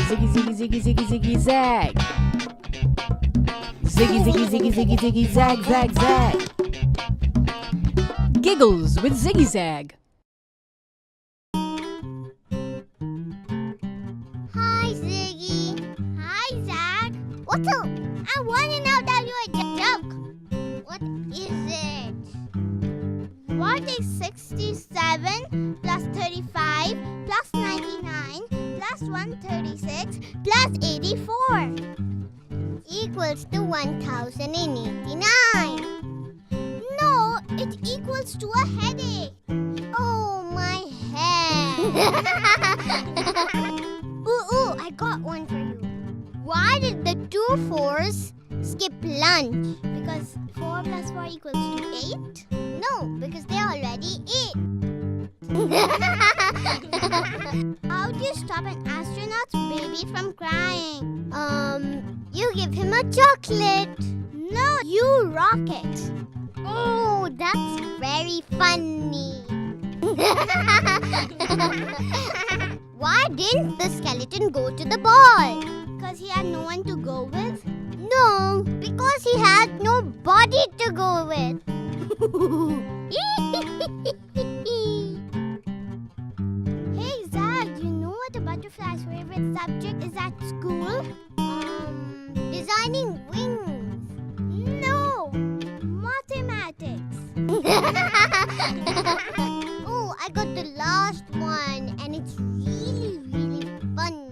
Ziggy, ziggy, ziggy, ziggy, ziggy, zag. Ziggy, ziggy, ziggy, ziggy, ziggy, zag, zag, zag. Giggles with Ziggy Zag. Hi, Ziggy. Hi, Zag. What's up? I want to now tell you a joke. What is it? What is 67 plus 35 plus 99 plus 136 plus 84 equals to 1089? No, it equals to a headache. Oh, my head. Ooh, I got one for you. Why did the two fours skip lunch? Because 4 plus 4 equals to 8? No, because they already ate. How do you stop an astronaut's baby from crying? You give him a chocolate. No, you rocket. Oh, that's very funny. Why didn't the skeleton go to the ball? Because he had no one to go with? No, because he had no body to go with. Hey, Zag, do you know what a butterfly's favorite subject is at school? Designing wings. No, mathematics. Oh, I got the last one, and it's really, really funny.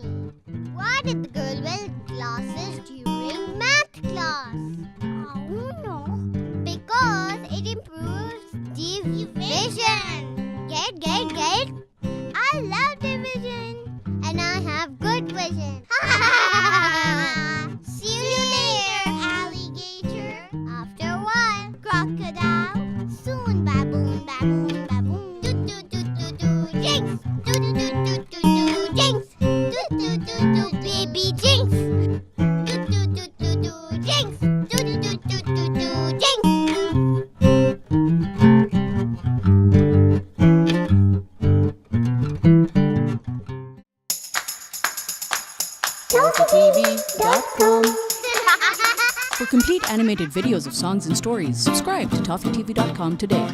Why did the girl wear glasses during math class? Oh, no. Because it improves division. Get? I love division. And I have good vision. See you later, alligator. After a while, crocodile. Soon, baboon, baboon, baboon. Do-do-do-do-do, jinx. Do-do-do-do-do, jinx. Do-do-do-do, baby jinx. Do-do-do-do-do, jinx. Do-do-do-do-do, jinx. ToffeeTV.com. For complete animated videos of songs and stories, subscribe to ToffeeTV.com today.